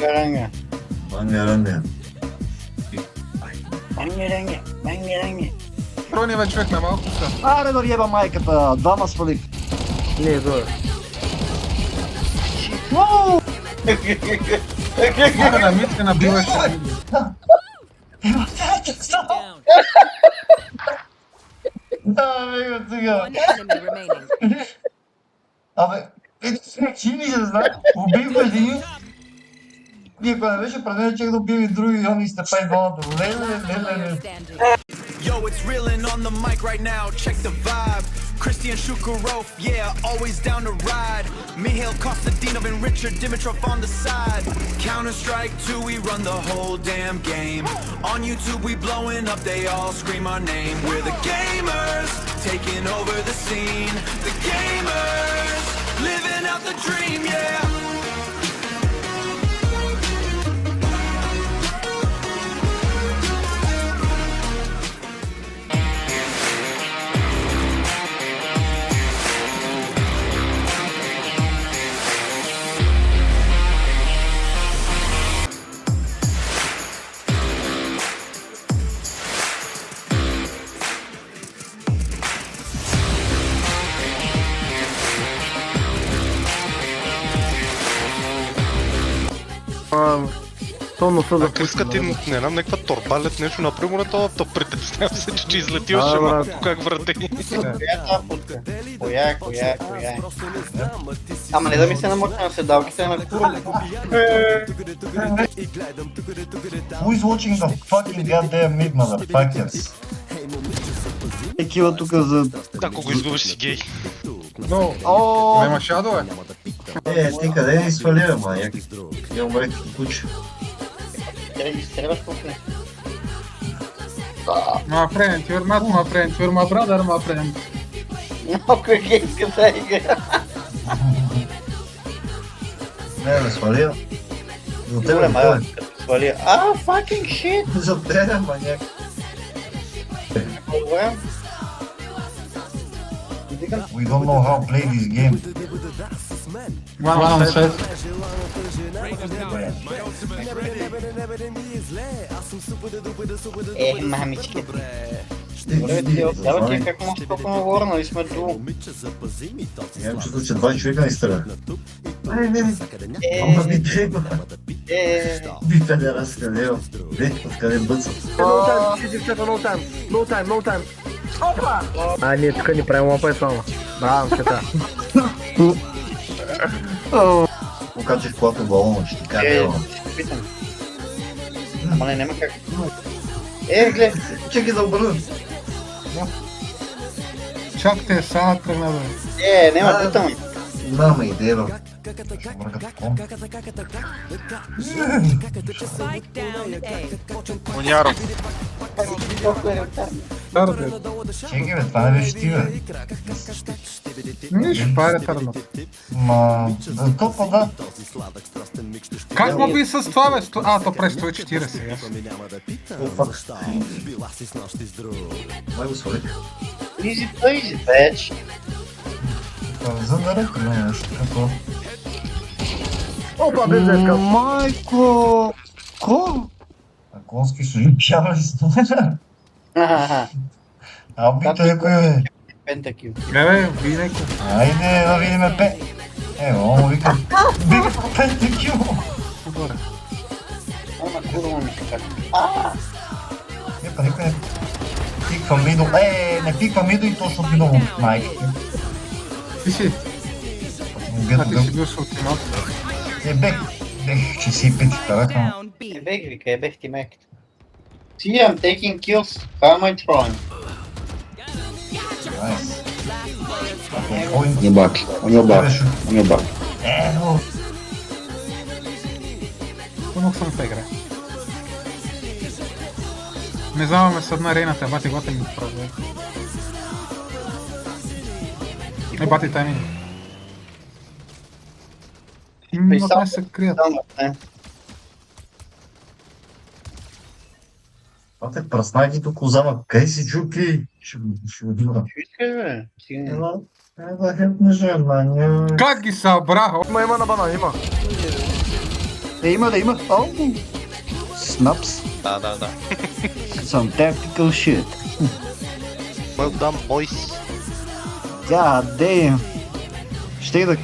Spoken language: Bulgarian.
Ранга. Ранга. Ранга. Тронива човек на малко са. Аре да виеба майката, двама свалих. Не, зоя. На митка набиваше. Абе, го сега. One enemy remaining. Абе, ти ми се знае, убих го един. И ако не беше пред мен, чех да убил и други, и он изтъпа и двамата. Леле. Standing. Yo, it's reeling on the mic right now. Check the vibe. Christian Shukurov, yeah, always down to ride. Mihail Kostadinov and Richard Dimitrov on the side. Counter-Strike 2, we run the whole damn game. On YouTube, we blowing up, they all scream our name. We're the gamers, taking over the scene. The gamers, living out the dream, yeah. То носа да Криска ти, не знам, някаква торбалет, нещо напрямо на този топ, притеснявам се, че излетил ще малко как врати. Коя. Ама не да ми се намъкна на седалките на курва. Who is watching the fucking goddamn mid, motherfuckers? Екива тук за... Ако го изгубиш си гей. Но, няма шадове. Ти къде ни свалира, маньяк? Я умрех като куче. Ти регистрираш кухня. My friend, you're not my friend, you're my brother, my friend. Малко е гейската игра. Не, ме свалира. За тебе, Добре, майла, бе. като свали. Fucking shit! За тебе, маньяк. Добре. We don't know how to play this game. One on set. Мамички. Добре, ти отдавате как може толкова говоря, нали сме долу. Имам чувство, че 20 човека ни стреля. Ама ми треба. Би педерас, къде е? Откъде бъца? No time, девчата, no time. Опа! А, ние тук ни правим лапа и слава. Браво, чета. Покачих колата балона, ще ти кажа. Ще питам. Ама не, няма как. Гледай. Чекай да обърна. Чак те сега тръгна бе. Няма питам. Мама идея, бе. Spike down A. Моняро. Чекай бе, това не беше ти бе. Нищо, това е ретърнат. Ма... За топа да. Как му би с това бе? То през 140. Май го свалих. Easy peasy, bitch. За да ръка не нещо като... Опа, бензетка. Майко! Ко? А конски ще липява ли стомена? Бито е кой бе? Пентакил. Бе, би неко. Айде да видиме пе... Ево, му вика... Бика пентакил! Отгоре. Ама курва ми се чака. Епа, никой не... Пиква мидо... не пиква мидо и точно мидо му майките. Ти си. Убият Ти гъл. си бил с ултимат. Бех, че си пити тарата. Down B. Ебех ти меката. See, I'm taking kills. How am I throwing? On your back. On your back. но... Понук съм в игра. Не знам, с една рейната, бати готе ми прави. Бати тайми. Но те се крият. Пате, пръснайки тук озама. Къде си чуки? Ще го дивна. Искаш бе? Стигне. Да хепнеш, маня. Как ги събраха? Има на банан, има. Има. О! Snaps. Да. Some tactical shit. Well done, boys. God damn. Щех да